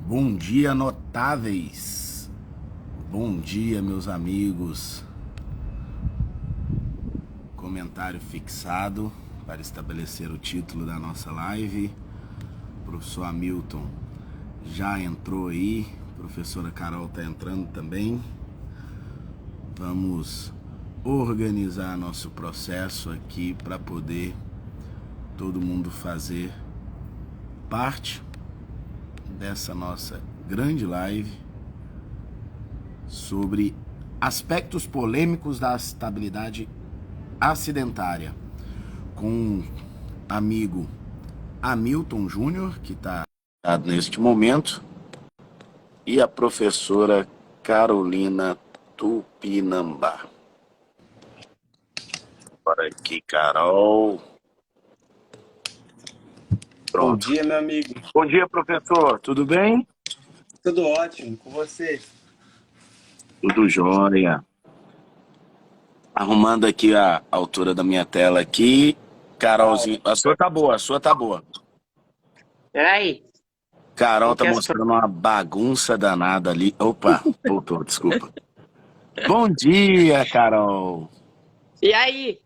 Bom dia, notáveis. Bom dia, meus amigos. Comentário fixado para estabelecer o título da nossa live. Professor Hamilton já entrou aí. Professora Carol está entrando também. Vamos organizar nosso processo aqui para poder todo mundo fazer parte dessa nossa grande live sobre aspectos polêmicos da estabilidade acidentária, com o amigo Hamilton Júnior, que está neste momento, e a professora Carolina Tupinambá. Bora aqui, Carol. Pronto. Bom dia, meu amigo. Bom dia, professor. Tudo bem? Tudo ótimo com você? Tudo jóia. Arrumando aqui a altura da minha tela aqui. Carolzinha, a sua tá boa, a sua tá boa. Peraí. Carol tá mostrando uma bagunça danada ali. Opa, voltou, desculpa. Bom dia, Carol. E aí?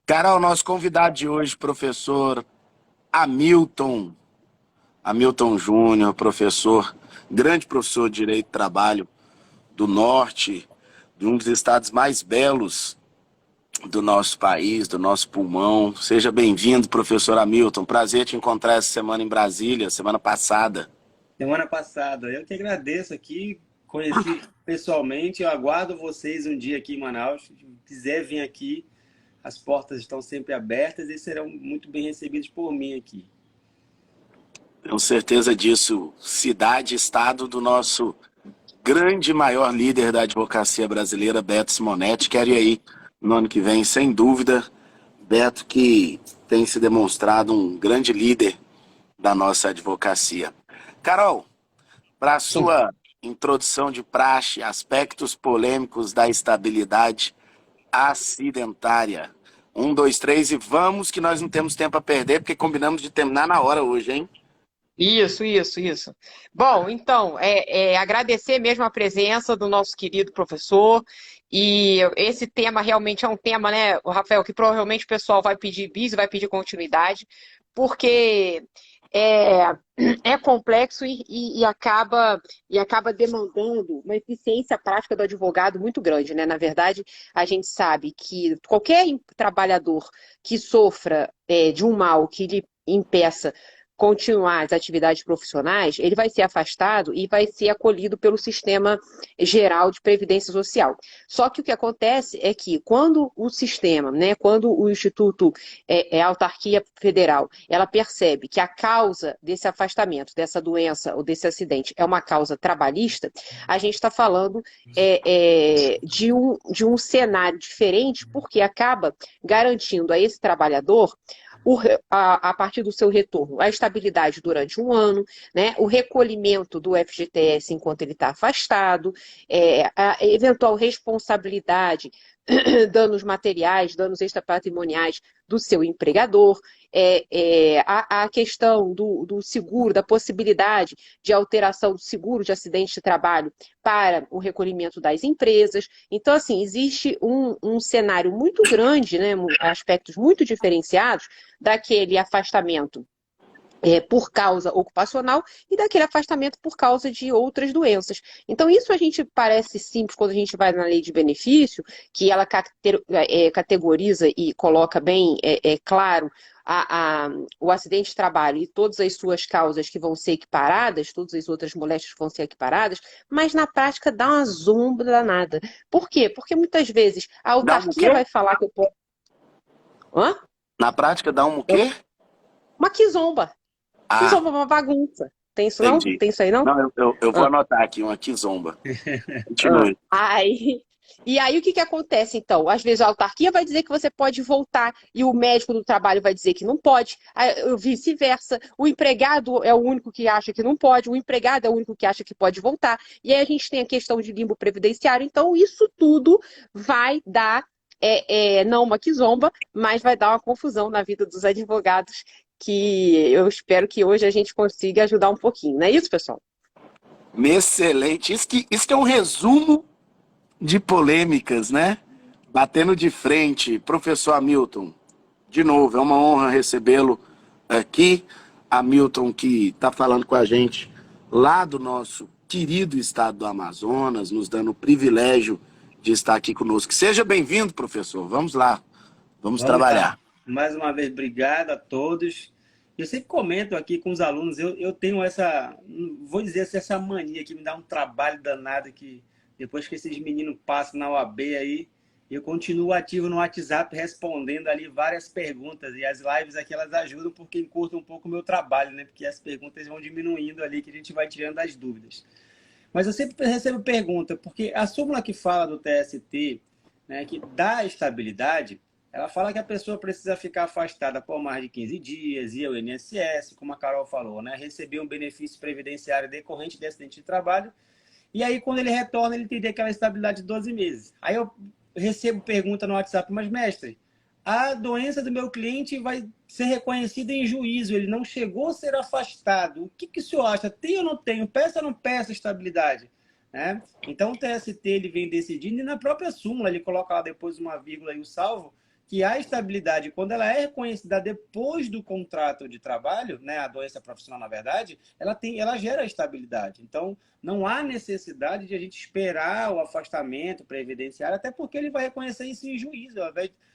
Carol, nosso convidado de hoje, professor Hamilton Júnior, professor, grande professor de Direito do Trabalho do Norte, de um dos estados mais belos do nosso país, do nosso pulmão. Seja bem-vindo, professor Hamilton. Prazer te encontrar essa semana em Brasília, semana passada. Semana passada. Eu que agradeço aqui, conheci pessoalmente. Eu aguardo vocês um dia aqui em Manaus. Se quiser vir aqui, as portas estão sempre abertas e serão muito bem recebidos por mim aqui. Tenho certeza disso. Cidade e estado do nosso grande, maior líder da advocacia brasileira, Beto Simonetti. Quero ir aí no ano que vem, sem dúvida. Beto, que tem se demonstrado um grande líder da nossa advocacia. Carol, para a sua introdução de praxe, aspectos polêmicos da estabilidade acidentária. 1, 2, 3 e vamos, que nós não temos tempo a perder, porque combinamos de terminar na hora hoje, hein? Isso. Bom, então, agradecer mesmo a presença do nosso querido professor. E esse tema realmente é um tema, né, Rafael, que provavelmente o pessoal vai pedir bis, vai pedir continuidade, porque é complexo e acaba demandando uma eficiência prática do advogado muito grande, né? Na verdade, a gente sabe que qualquer trabalhador que sofra de um mal que lhe impeça continuar as atividades profissionais, ele vai ser afastado e vai ser acolhido pelo sistema geral de previdência social. Só que o que acontece é que quando o sistema, né, quando o Instituto, a autarquia federal, ela percebe que a causa desse afastamento, dessa doença ou desse acidente é uma causa trabalhista, a gente está falando de um cenário diferente, porque acaba garantindo a esse trabalhador a partir do seu retorno, a estabilidade durante um ano, né, o recolhimento do FGTS enquanto ele está afastado, a eventual responsabilidade, danos materiais, danos extrapatrimoniais do seu empregador, a questão do seguro, da possibilidade de alteração do seguro de acidente de trabalho para o recolhimento das empresas. Então, assim, existe um cenário muito grande, né, aspectos muito diferenciados daquele afastamento por causa ocupacional e daquele afastamento por causa de outras doenças. Então, isso a gente parece simples quando a gente vai na lei de benefício, que ela categoriza e coloca bem claro o acidente de trabalho e todas as suas causas que vão ser equiparadas, todas as outras moléstias que vão ser equiparadas, mas na prática dá uma zomba danada. Por quê? Porque muitas vezes a autarquia vai falar que eu posso... Hã? Na prática dá um o quê? Uma quizomba. Quizomba é uma bagunça. Tem isso não? Entendi. Tem isso aí não? Não, eu vou anotar aqui uma quizomba. Continue. E aí o que acontece então? Às vezes a autarquia vai dizer que você pode voltar e o médico do trabalho vai dizer que não pode, vice-versa. O empregado é o único que acha que não pode, o empregado é o único que acha que pode voltar. E aí a gente tem a questão de limbo previdenciário. Então isso tudo vai dar não uma quizomba, mas vai dar uma confusão na vida dos advogados que eu espero que hoje a gente consiga ajudar um pouquinho. Não é isso, pessoal? Excelente. Isso que é um resumo de polêmicas, né? Batendo de frente, professor Hamilton. De novo, é uma honra recebê-lo aqui. Hamilton, que está falando com a gente lá do nosso querido estado do Amazonas, nos dando o privilégio de estar aqui conosco. Seja bem-vindo, professor. Vamos lá, vamos trabalhar. Lá. Mais uma vez, obrigado a todos. Eu sempre comento aqui com os alunos, eu tenho essa, vou dizer assim, essa mania que me dá um trabalho danado, que depois que esses meninos passam na OAB aí, eu continuo ativo no WhatsApp respondendo ali várias perguntas. E as lives aqui, elas ajudam porque encurtam um pouco o meu trabalho, né? Porque as perguntas vão diminuindo ali, que a gente vai tirando as dúvidas. Mas eu sempre recebo pergunta, porque a súmula que fala do TST, né, que dá estabilidade, ela fala que a pessoa precisa ficar afastada por mais de 15 dias, ir ao INSS, como a Carol falou, né, receber um benefício previdenciário decorrente de acidente de trabalho, e aí quando ele retorna, ele tem aquela estabilidade de 12 meses. Aí eu recebo pergunta no WhatsApp, mas mestre, a doença do meu cliente vai ser reconhecida em juízo, ele não chegou a ser afastado. O que o senhor acha? Tem ou não tem? Peça ou não peça estabilidade? Né? Então o TST ele vem decidindo, e na própria súmula ele coloca lá depois uma vírgula e o salvo, que a estabilidade, quando ela é reconhecida depois do contrato de trabalho, né, a doença profissional, na verdade, ela gera estabilidade. Então, não há necessidade de a gente esperar o afastamento previdenciário, até porque ele vai reconhecer isso em juízo,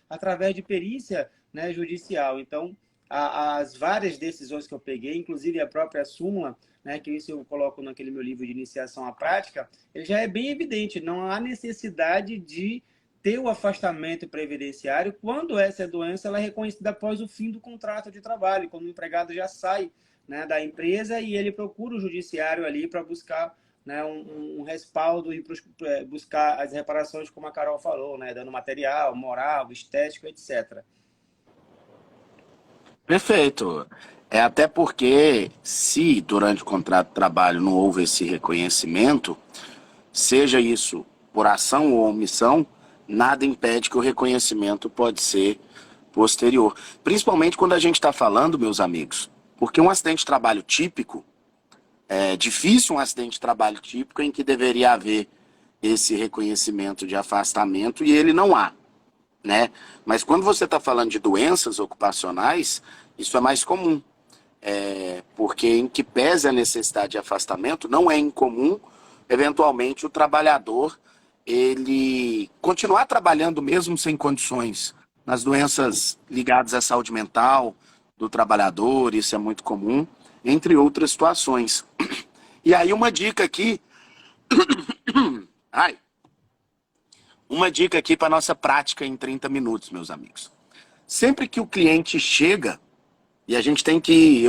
através de perícia, né, judicial. Então, as várias decisões que eu peguei, inclusive a própria súmula, né, que isso eu coloco naquele meu livro de iniciação à prática, ele já é bem evidente, não há necessidade de ter o afastamento previdenciário quando essa doença ela é reconhecida após o fim do contrato de trabalho, quando o empregado já sai, né, da empresa e ele procura o judiciário ali para buscar, né, um respaldo e buscar as reparações, como a Carol falou, né, dando material, moral, estético, etc. Perfeito. É até porque se durante o contrato de trabalho não houve esse reconhecimento, seja isso por ação ou omissão, nada impede que o reconhecimento pode ser posterior. Principalmente quando a gente está falando, meus amigos, porque um acidente de trabalho típico, é difícil um acidente de trabalho típico em que deveria haver esse reconhecimento de afastamento e ele não há, né? Mas quando você está falando de doenças ocupacionais, isso é mais comum. Porque em que pese a necessidade de afastamento, não é incomum, eventualmente, o trabalhador ele continuar trabalhando mesmo sem condições. Nas doenças ligadas à saúde mental do trabalhador, isso é muito comum, entre outras situações. E aí uma dica aqui, uma dica aqui para nossa prática em 30 minutos, meus amigos. Sempre que o cliente chega, e a gente tem que,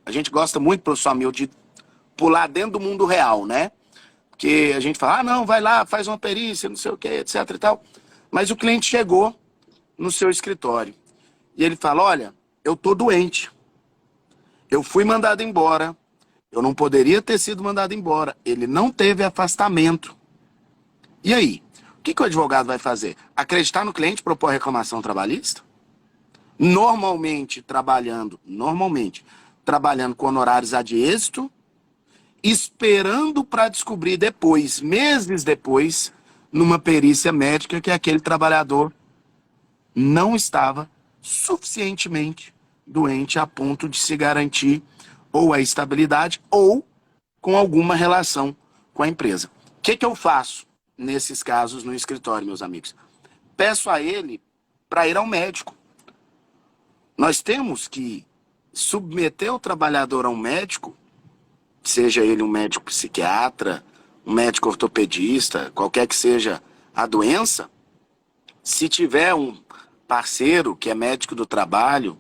a gente gosta muito, professor Hamilton, de pular dentro do mundo real, né? Porque a gente fala, não, vai lá, faz uma perícia, não sei o que, etc e tal. Mas o cliente chegou no seu escritório e ele fala, olha, eu tô doente, eu fui mandado embora, eu não poderia ter sido mandado embora, ele não teve afastamento. E aí? O que o advogado vai fazer? Acreditar no cliente e propor reclamação trabalhista? Normalmente trabalhando com honorários ad êxito, esperando para descobrir depois, meses depois, numa perícia médica, que aquele trabalhador não estava suficientemente doente a ponto de se garantir ou a estabilidade ou com alguma relação com a empresa. O que eu faço nesses casos no escritório, meus amigos? Peço a ele para ir ao médico. Nós temos que submeter o trabalhador a um médico, seja ele um médico psiquiatra, um médico ortopedista, qualquer que seja a doença. Se tiver um parceiro que é médico do trabalho,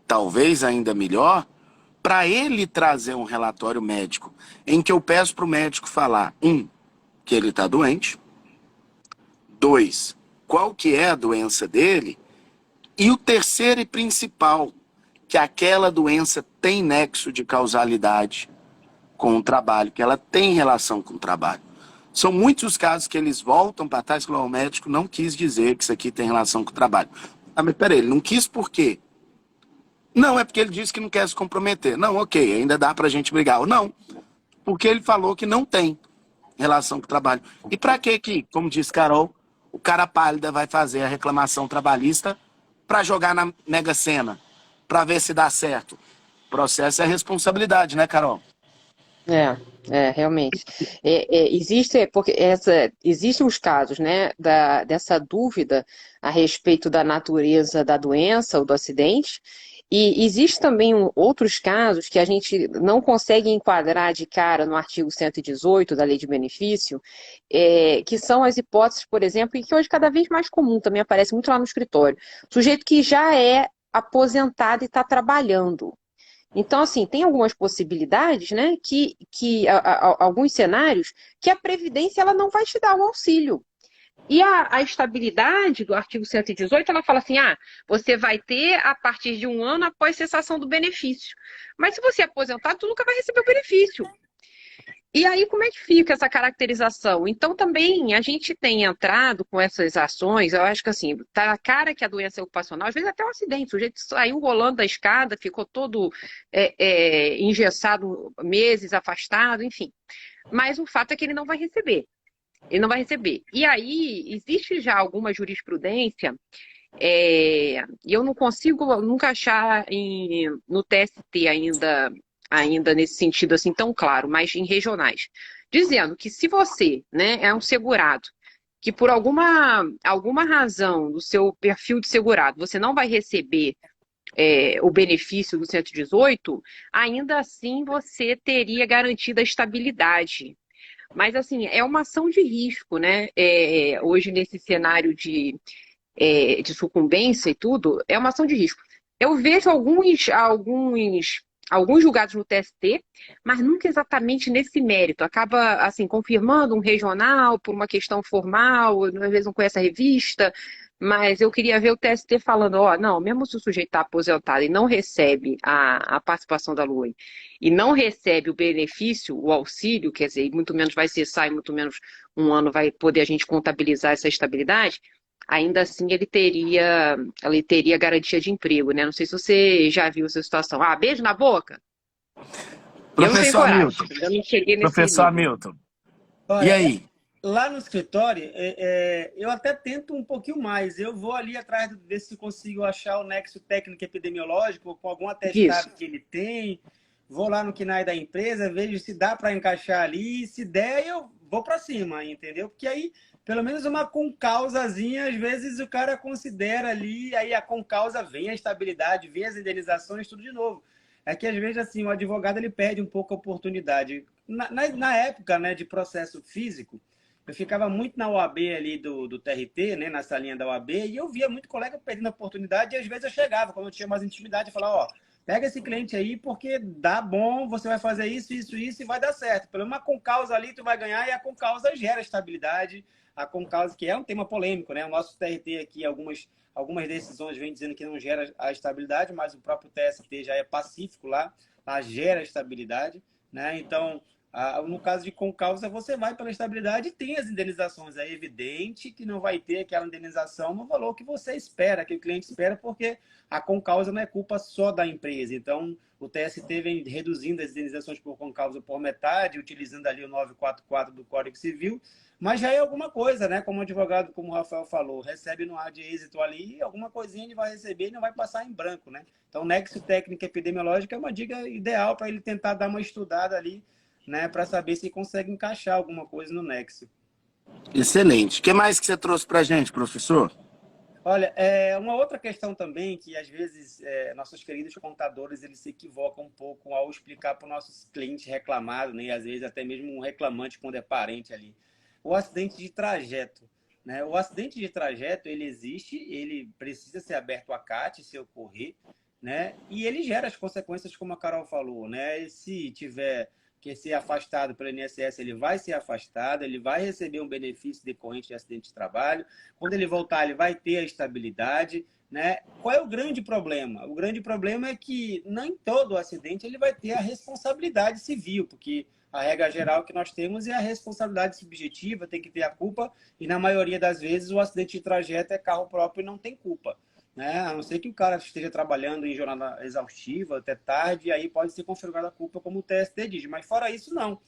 talvez ainda melhor, para ele trazer um relatório médico, em que eu peço para o médico falar, que ele está doente, 2, qual que é a doença dele, e o terceiro e principal, que aquela doença tem nexo de causalidade com o trabalho, que ela tem relação com o trabalho. São muitos os casos que eles voltam para trás e falam, o médico não quis dizer que isso aqui tem relação com o trabalho. Ah, mas peraí, ele não quis por quê? Não, é porque ele disse que não quer se comprometer. Não, ok, ainda dá pra gente brigar. Ou não, porque ele falou que não tem relação com o trabalho. E para que, como diz Carol, o cara pálida vai fazer a reclamação trabalhista para jogar na Mega Sena, para ver se dá certo? O processo é responsabilidade, né, Carol? Realmente. Existem os casos, né, dessa dúvida a respeito da natureza da doença ou do acidente, e existe também outros casos que a gente não consegue enquadrar de cara no artigo 118 da Lei de Benefício, que são as hipóteses, por exemplo, e que hoje cada vez mais comum, também aparece muito lá no escritório. Sujeito que já é aposentado e está trabalhando. Então, assim, tem algumas possibilidades, né, alguns cenários que a Previdência ela não vai te dar o auxílio. E a estabilidade do artigo 118, ela fala assim, você vai ter a partir de 1 ano após cessação do benefício. Mas se você é aposentado, tu nunca vai receber o benefício. E aí, como é que fica essa caracterização? Então, também, a gente tem entrado com essas ações, eu acho que assim, tá na cara que a doença é ocupacional, às vezes até um acidente, o sujeito saiu rolando da escada, ficou todo engessado, meses afastado, enfim. Mas o fato é que ele não vai receber. Ele não vai receber. E aí, existe já alguma jurisprudência, e eu não consigo nunca achar no TST ainda nesse sentido assim tão claro, mas em regionais, dizendo que se você, né, é um segurado, que por alguma razão do seu perfil de segurado você não vai receber o benefício do 118, ainda assim você teria garantida a estabilidade. Mas assim, é uma ação de risco, né? Hoje nesse cenário de sucumbência e tudo, é uma ação de risco. Eu vejo alguns julgados no TST, mas nunca exatamente nesse mérito. Acaba, assim, confirmando um regional por uma questão formal, às vezes não conhece a revista, mas eu queria ver o TST falando, não, mesmo se o sujeito está aposentado e não recebe a participação da LUE e não recebe o benefício, o auxílio, quer dizer, muito menos vai cessar e muito menos 1 ano vai poder a gente contabilizar essa estabilidade, ainda assim ele teria garantia de emprego, né? Não sei se você já viu essa situação. Beijo na boca? Eu não tenho Professor coragem, Hamilton, ainda não cheguei nesse professor nível. Hamilton, e Olha, aí? lá no escritório, eu até tento um pouquinho mais. Eu vou ali atrás de ver se consigo achar o nexo técnico epidemiológico com algum Isso. atestado que ele tem. Vou lá no KNAI da empresa, vejo se dá para encaixar ali. Se der, eu vou para cima, entendeu? Porque aí, pelo menos uma concausazinha, às vezes o cara considera ali, aí a concausa vem a estabilidade, vem as indenizações, tudo de novo. É que às vezes assim, o advogado ele perde um pouco a oportunidade. Na época, né, de processo físico, eu ficava muito na OAB ali do TRT, né, na salinha da OAB, e eu via muito colega perdendo a oportunidade, e às vezes eu chegava, quando eu tinha mais intimidade, eu falava, pega esse cliente aí, porque dá bom, você vai fazer isso, isso, isso, e vai dar certo. Pelo menos uma concausa ali tu vai ganhar, e a concausa gera estabilidade, a concausa, que é um tema polêmico, né? O nosso TRT aqui, algumas decisões vêm dizendo que não gera a estabilidade, mas o próprio TST já é pacífico lá gera estabilidade, né? Então, no caso de concausa, você vai pela estabilidade e tem as indenizações. É evidente que não vai ter aquela indenização no valor que você espera, que o cliente espera, porque a concausa não é culpa só da empresa. Então, o TST vem reduzindo as indenizações por concausa por metade, utilizando ali o 944 do Código Civil, mas já é alguma coisa, né? Como o advogado, como o Rafael falou, recebe no ar de êxito ali, alguma coisinha ele vai receber e não vai passar em branco, né? Então, nexo técnico epidemiológico é uma dica ideal para ele tentar dar uma estudada ali, né, para saber se consegue encaixar alguma coisa no nexo. Excelente. O que mais que você trouxe para a gente, professor? Olha, uma outra questão também que às vezes nossos queridos contadores eles se equivocam um pouco ao explicar para os nossos clientes reclamados, né, e às vezes até mesmo um reclamante quando é parente ali. O acidente de trajeto, né? O acidente de trajeto ele existe, ele precisa ser aberto a CAT se ocorrer, né? E ele gera as consequências como a Carol falou, né? E se tiver que ser afastado pelo INSS, ele vai ser afastado, ele vai receber um benefício decorrente de acidente de trabalho. Quando ele voltar, ele vai ter a estabilidade, né? Qual é o grande problema? O grande problema é que nem todo acidente ele vai ter a responsabilidade civil, porque A regra geral que nós temos é a responsabilidade subjetiva, tem que ter a culpa, e na maioria das vezes o acidente de trajeto é carro próprio e não tem culpa. Né? A não ser que o cara esteja trabalhando em jornada exaustiva até tarde, e aí pode ser configurada a culpa como o TST diz, mas fora isso, não.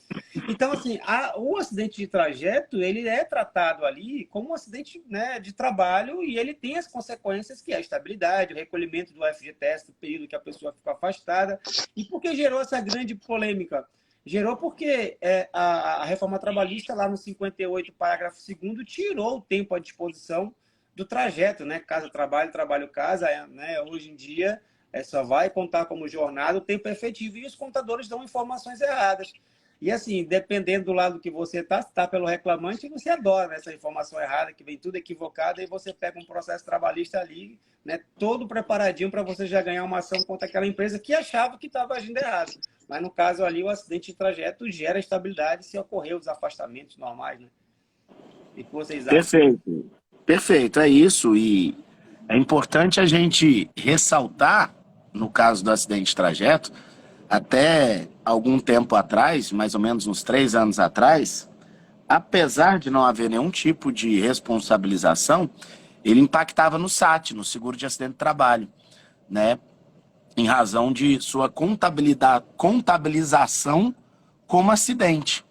Então, assim, o acidente de trajeto, ele é tratado ali como um acidente, né, de trabalho, e ele tem as consequências que é a estabilidade, o recolhimento do FGTS, do período que a pessoa ficou afastada. E por que gerou essa grande polêmica? Gerou porque a reforma trabalhista, lá no 58, parágrafo 2º, tirou o tempo à disposição do trajeto, né? Casa-trabalho, trabalho-casa, né? Hoje em dia só vai contar como jornada o tempo efetivo, e os contadores dão informações erradas. E assim, dependendo do lado que você está, se está pelo reclamante, você adora, né, essa informação errada, que vem tudo equivocado, e você pega um processo trabalhista ali, né, todo preparadinho para você já ganhar uma ação contra aquela empresa que achava que estava agindo errado. Mas no caso ali, o acidente de trajeto gera estabilidade se ocorrer os afastamentos normais, né? E o que vocês acham? Perfeito. Perfeito, é isso. E é importante a gente ressaltar, no caso do acidente de trajeto, até algum tempo atrás, mais ou menos uns 3 anos atrás, apesar de não haver nenhum tipo de responsabilização, ele impactava no SAT, no seguro de acidente de trabalho, né? Em razão de sua contabilização como acidente.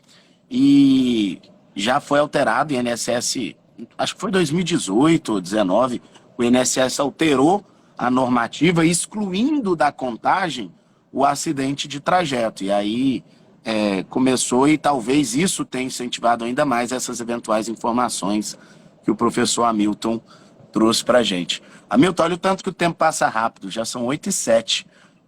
E já foi alterado, o INSS, acho que foi 2018 ou 2019, o INSS alterou a normativa, excluindo da contagem o acidente de trajeto. E aí começou, e talvez isso tenha incentivado ainda mais essas eventuais informações que o professor Hamilton trouxe para a gente. Hamilton, olha o tanto que o tempo passa rápido, já são 8h07.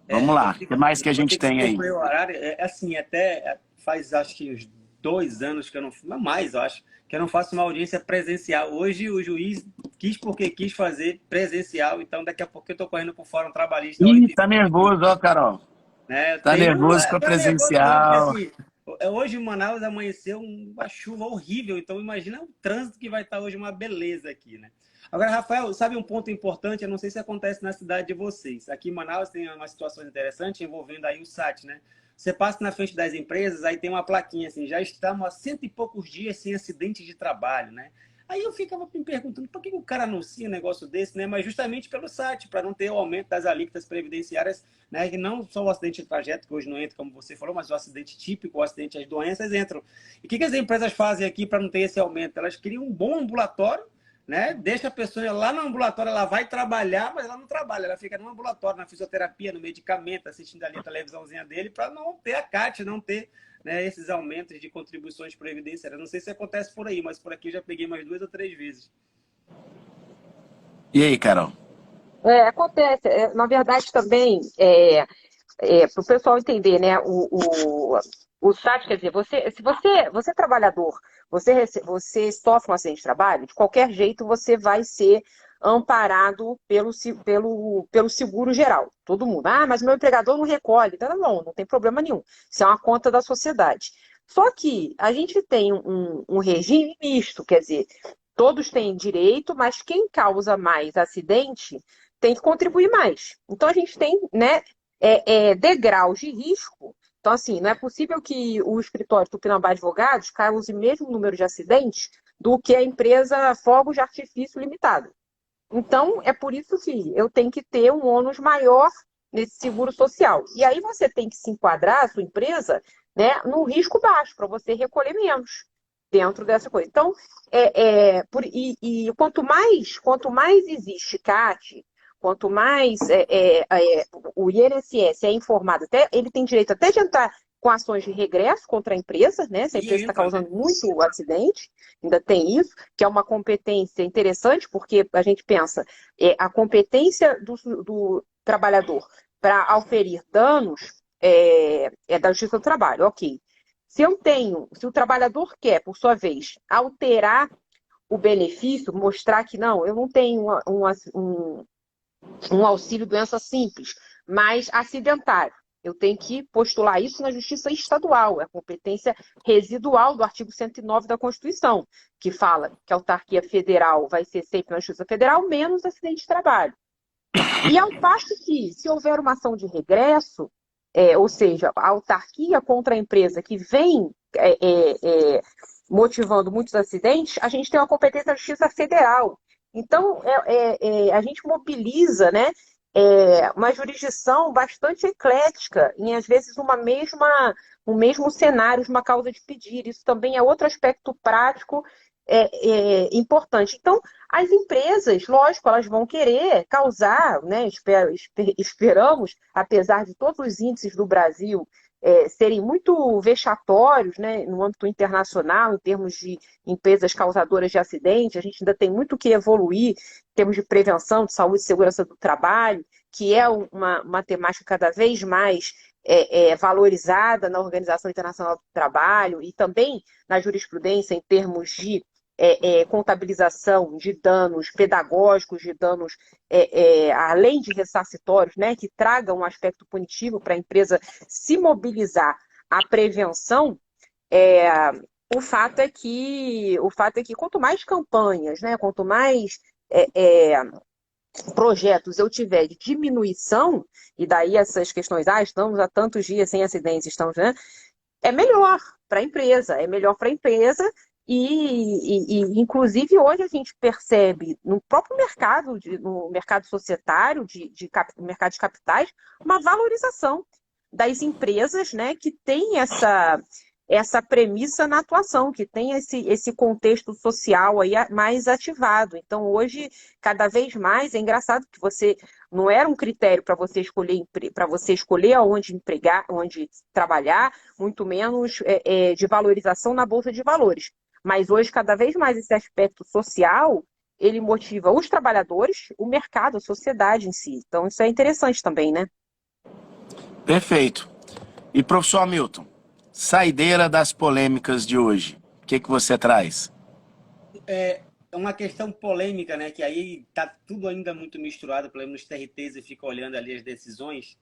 Vamos lá, o que mais que a gente tem aí? O horário, assim, até faz acho que uns 2 anos que eu não mais, eu acho, que eu não faço uma audiência presencial. Hoje o juiz quis porque quis fazer presencial, então daqui a pouco eu estou correndo para o Fórum Trabalhista. Ih, tá nervoso, ó, Carol. Né? Tá nervoso com a Tá nervoso não, porque presencial. assim, hoje em Manaus amanheceu uma chuva horrível, então imagina o trânsito que vai estar hoje, uma beleza aqui, né? Agora, Rafael, sabe um ponto importante? Eu não sei se acontece na cidade de vocês. Aqui em Manaus tem uma situação interessante envolvendo aí o SAT, né? Você passa na frente das empresas, aí tem uma plaquinha assim, já estamos há 100 e poucos dias sem acidente de trabalho, né? Aí eu ficava me perguntando por que o cara anuncia um negócio desse, né? Mas justamente pelo SAT, para não ter o aumento das alíquotas previdenciárias, né? Que não só o acidente de trajeto, que hoje não entra, como você falou, mas o acidente típico, o acidente, as doenças entram. E o que as empresas fazem aqui para não ter esse aumento? Elas criam um bom ambulatório, né? Deixa a pessoa lá no ambulatório, ela vai trabalhar, mas ela não trabalha, ela fica no ambulatório, na fisioterapia, no medicamento, assistindo ali a televisãozinha dele, para não ter a CAT, não ter, né, esses aumentos de contribuições previdenciárias. Não sei se acontece por aí, mas por aqui eu já peguei mais 2 ou 3 vezes. E aí, Carol? Acontece. Na verdade, também, para o pessoal entender, né, o SAT, quer dizer, se você é trabalhador, você sofre um acidente de trabalho, de qualquer jeito você vai ser amparado pelo seguro geral. Todo mundo. Ah, mas meu empregador não recolhe. Não tem problema nenhum. Isso é uma conta da sociedade. Só que a gente tem um regime misto, quer dizer, todos têm direito, mas quem causa mais acidente tem que contribuir mais. Então a gente tem, né, degraus de risco. Então, assim, não é possível que o escritório Tupinambá Advogados cause o mesmo número de acidentes do que a empresa Fogos de Artifício Limitada. Então, é por isso que eu tenho que ter um ônus maior nesse seguro social. E aí você tem que se enquadrar, a sua empresa, né, num risco baixo, para você recolher menos dentro dessa coisa. Então, quanto mais existe CAT, quanto mais o INSS é informado, ele tem direito até de entrar com ações de regresso contra a empresa, né? Se a empresa está causando muito acidente, ainda tem isso, que é uma competência interessante, porque a gente pensa, a competência do trabalhador para auferir danos é da Justiça do Trabalho, ok. Se o trabalhador quer, por sua vez, alterar o benefício, mostrar que não, eu não tenho um auxílio doença simples, mas acidentário. Eu tenho que postular isso na Justiça Estadual, é a competência residual do artigo 109 da Constituição, que fala que a autarquia federal vai ser sempre na Justiça Federal, menos acidente de trabalho. E ao passo que, se houver uma ação de regresso, ou seja, a autarquia contra a empresa que vem motivando muitos acidentes, a gente tem uma competência da Justiça Federal. Então, a gente mobiliza, né, uma jurisdição bastante eclética, em às vezes um mesmo cenário de uma causa de pedir. Isso também é outro aspecto prático importante. Então, as empresas, lógico, elas vão querer causar, né, esperamos, apesar de todos os índices do Brasil serem muito vexatórios, né, no âmbito internacional, em termos de empresas causadoras de acidente, a gente ainda tem muito que evoluir em termos de prevenção, de saúde e segurança do trabalho, que é uma temática cada vez mais valorizada na Organização Internacional do Trabalho e também na jurisprudência em termos de contabilização de danos pedagógicos, de danos além de ressarcitórios, né, que tragam um aspecto punitivo para a empresa se mobilizar à prevenção. O fato é que quanto mais campanhas, né, quanto mais projetos eu tiver de diminuição, e daí essas questões, estamos há tantos dias sem acidentes, né, é melhor para a empresa, e inclusive hoje a gente percebe no próprio mercado, no mercado societário, mercado de capitais, uma valorização das empresas, né, que tem essa premissa na atuação, que tem esse contexto social aí mais ativado. Então, hoje, cada vez mais, é engraçado que não era um critério para você escolher aonde empregar, onde trabalhar, muito menos de valorização na Bolsa de Valores. Mas hoje, cada vez mais, esse aspecto social, ele motiva os trabalhadores, o mercado, a sociedade em si. Então, isso é interessante também, né? Perfeito. E, professor Hamilton, saideira das polêmicas de hoje, o que você traz? É uma questão polêmica, né? Que aí tá tudo ainda muito misturado, pelo menos nos TRTs, e fica olhando ali as decisões.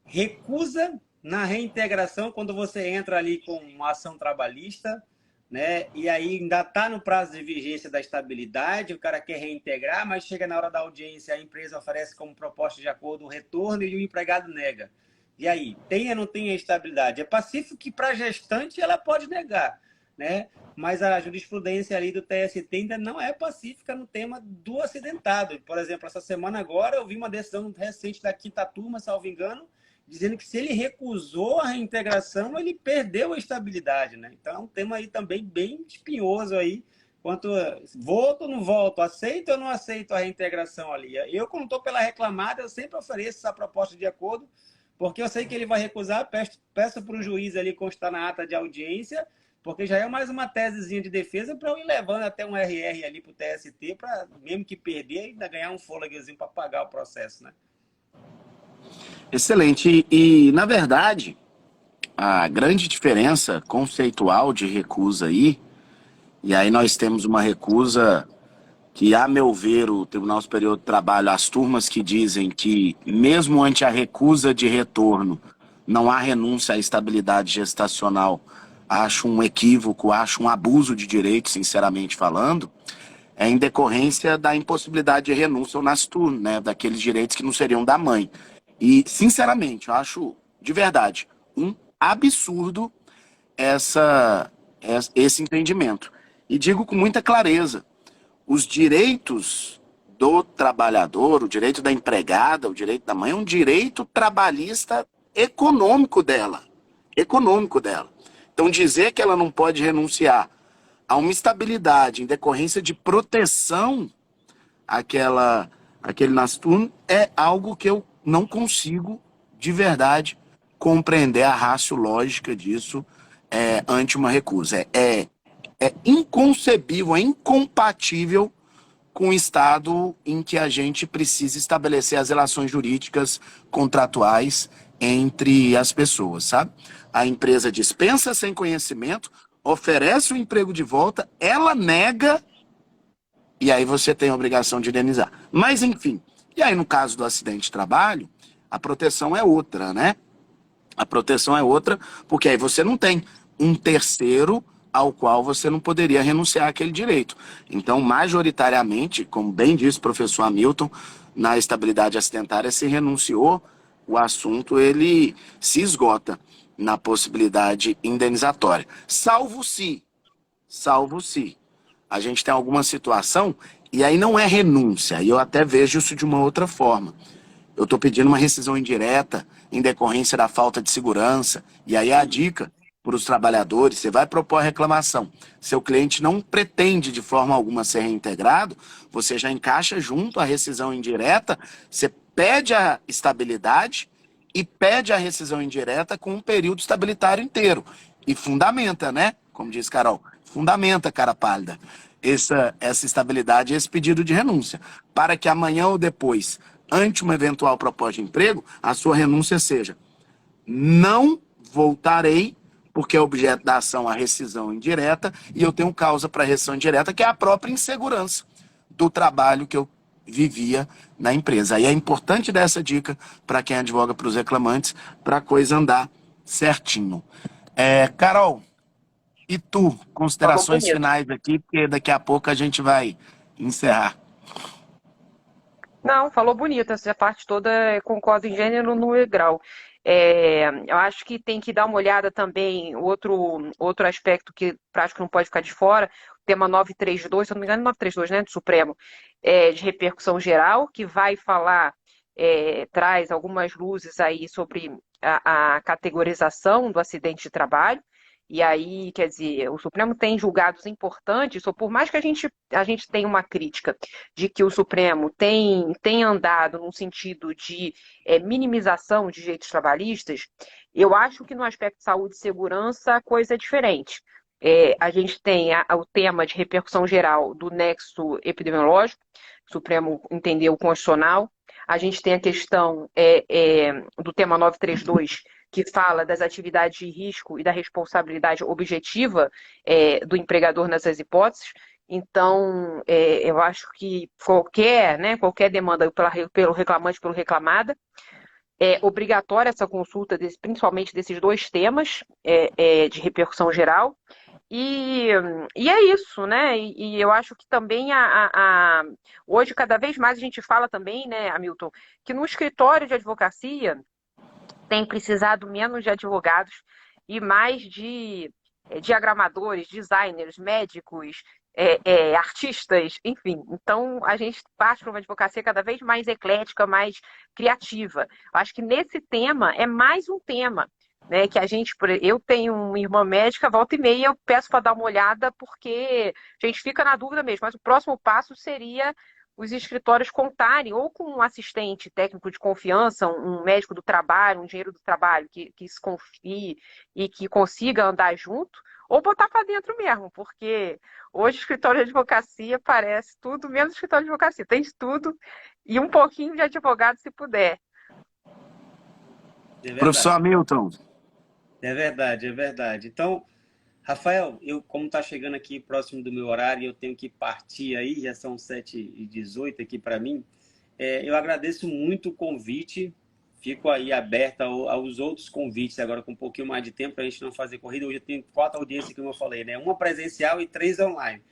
Recusa na reintegração quando você entra ali com uma ação trabalhista, né? E aí ainda está no prazo de vigência da estabilidade, o cara quer reintegrar, mas chega na hora da audiência, a empresa oferece como proposta de acordo o retorno e o empregado nega. E aí, tem ou não tem a estabilidade? É pacífico que para a gestante ela pode negar, né? Mas a jurisprudência ali do TST ainda não é pacífica no tema do acidentado. Por exemplo, essa semana agora eu vi uma decisão recente da quinta turma, salvo engano, dizendo que se ele recusou a reintegração, ele perdeu a estabilidade, né? Então é um tema aí também bem espinhoso aí, quanto volto ou não volto, aceito ou não aceito a reintegração ali. Eu, como estou pela reclamada, eu sempre ofereço essa proposta de acordo, porque eu sei que ele vai recusar, peço para o juiz ali constar na ata de audiência, porque já é mais uma tesezinha de defesa para eu ir levando até um RR ali para o TST, para mesmo que perder, ainda ganhar um fôlegozinho para pagar o processo, né? Excelente. E, na verdade, a grande diferença conceitual de recusa aí, e aí nós temos uma recusa que, a meu ver, o Tribunal Superior do Trabalho, as turmas que dizem que, mesmo ante a recusa de retorno, não há renúncia à estabilidade gestacional, acho um equívoco, acho um abuso de direito, sinceramente falando, é em decorrência da impossibilidade de renúncia ao nasciturno, né, daqueles direitos que não seriam da mãe. E, sinceramente, eu acho, de verdade, um absurdo esse entendimento. E digo com muita clareza, os direitos do trabalhador, o direito da empregada, o direito da mãe, é um direito trabalhista econômico dela. Econômico dela. Então, dizer que ela não pode renunciar a uma estabilidade em decorrência de proteção àquele nasciturno é algo que eu não consigo, de verdade, compreender a ratio lógica disso ante uma recusa. É inconcebível, é incompatível com o estado em que a gente precisa estabelecer as relações jurídicas contratuais entre as pessoas, sabe? A empresa dispensa sem conhecimento, oferece o emprego de volta, ela nega, e aí você tem a obrigação de indenizar. Mas, enfim, e aí no caso do acidente de trabalho, a proteção é outra, né? A proteção é outra, porque aí você não tem um terceiro ao qual você não poderia renunciar àquele direito. Então, majoritariamente, como bem disse o professor Hamilton, na estabilidade acidentária se renunciou o assunto ele se esgota na possibilidade indenizatória. Salvo se a gente tem alguma situação, e aí não é renúncia, e eu até vejo isso de uma outra forma. Eu estou pedindo uma rescisão indireta em decorrência da falta de segurança, e aí a dica para os trabalhadores, você vai propor a reclamação. Seu cliente não pretende de forma alguma ser reintegrado, você já encaixa junto a rescisão indireta, você pede a estabilidade e pede a rescisão indireta com um período estabilitário inteiro. E fundamenta, né? Como diz Carol, fundamenta, cara pálida, essa estabilidade e esse pedido de renúncia, para que amanhã ou depois, ante uma eventual proposta de emprego, a sua renúncia seja: não voltarei, porque é objeto da ação a rescisão indireta, e eu tenho causa para rescisão indireta, que é a própria insegurança do trabalho que eu vivia na empresa. E é importante dar essa dica para quem advoga para os reclamantes, para a coisa andar certinho. Carol, e tu, considerações finais aqui, porque daqui a pouco a gente vai encerrar. Não, falou bonito, essa parte toda concordo em gênero, número e grau. Eu acho que tem que dar uma olhada também, outro aspecto que acho que não pode ficar de fora, o tema 932, se eu não me engano, 932, né, do Supremo, de repercussão geral, que vai falar, traz algumas luzes aí sobre a categorização do acidente de trabalho. E aí, quer dizer, o Supremo tem julgados importantes, por mais que a gente tenha uma crítica de que o Supremo tem andado num sentido de minimização de direitos trabalhistas, eu acho que no aspecto de saúde e segurança a coisa é diferente. A gente tem o tema de repercussão geral do nexo epidemiológico, o Supremo entendeu constitucional. A gente tem a questão do tema 932, que fala das atividades de risco e da responsabilidade objetiva do empregador nessas hipóteses. Então, eu acho que qualquer demanda pelo reclamante, pelo reclamada, é obrigatória essa consulta, principalmente desses dois temas de repercussão geral. E é isso, né? E eu acho que também hoje, cada vez mais, a gente fala também, né, Hamilton, que no escritório de advocacia tem precisado menos de advogados e mais de diagramadores, designers, médicos, artistas, enfim. Então, a gente parte para uma advocacia cada vez mais eclética, mais criativa. Eu acho que nesse tema é mais um tema, né, que eu tenho uma irmã médica, volta e meia eu peço para dar uma olhada, porque a gente fica na dúvida mesmo, mas o próximo passo seria os escritórios contarem ou com um assistente técnico de confiança, um médico do trabalho, um engenheiro do trabalho que se confie e que consiga andar junto, ou botar para dentro mesmo, porque hoje o escritório de advocacia parece tudo menos escritório de advocacia, tem de tudo e um pouquinho de advogado se puder. Professor Hamilton. É verdade. Então, Rafael, como está chegando aqui próximo do meu horário, eu tenho que partir aí, já são 7h18 aqui para mim. Eu agradeço muito o convite, fico aí aberta aos outros convites agora com um pouquinho mais de tempo para a gente não fazer corrida. Hoje eu tenho 4 audiências, como eu falei, né? 1 presencial e 3 online.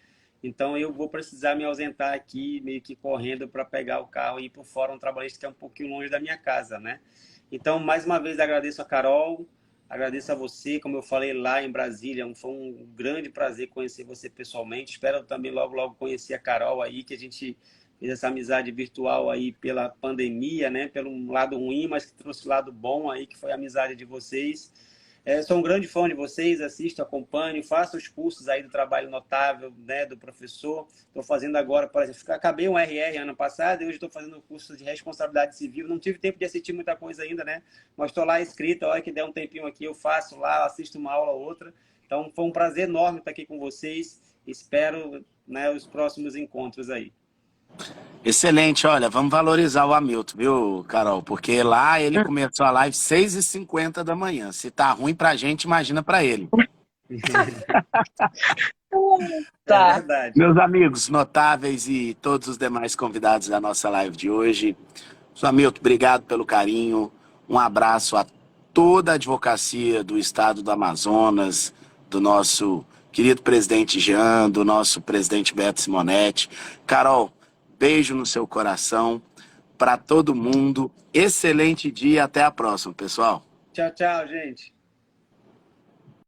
Então eu vou precisar me ausentar aqui, meio que correndo para pegar o carro e ir para o Fórum Trabalhista, que é um pouquinho longe da minha casa, né? Então, mais uma vez, agradeço a Carol. Agradeço a você, como eu falei lá em Brasília, foi um grande prazer conhecer você pessoalmente. Espero também logo conhecer a Carol aí, que a gente fez essa amizade virtual aí pela pandemia, né? Pelo lado ruim, mas que trouxe o lado bom aí, que foi a amizade de vocês. Sou um grande fã de vocês, assisto, acompanho, faço os cursos aí do trabalho notável, né, do professor. Estou fazendo agora, por exemplo, acabei um RR ano passado e hoje estou fazendo o curso de responsabilidade civil. Não tive tempo de assistir muita coisa ainda, né? Mas estou lá inscrito, a hora que der um tempinho aqui eu faço lá, assisto uma aula ou outra. Então foi um prazer enorme estar aqui com vocês. Espero, né, os próximos encontros aí. Excelente, olha, vamos valorizar o Hamilton, viu, Carol? Porque lá ele começou a live 6h50 da manhã. Se tá ruim pra gente, imagina pra ele. Tá. É verdade. Meus amigos notáveis e todos os demais convidados da nossa live de hoje, Sr. Hamilton, obrigado pelo carinho. Um abraço a toda a advocacia do estado do Amazonas, do nosso querido presidente Jean, do nosso presidente Beto Simonetti. Carol, beijo no seu coração. para todo mundo. Excelente dia, até a próxima, pessoal. Tchau, tchau, gente.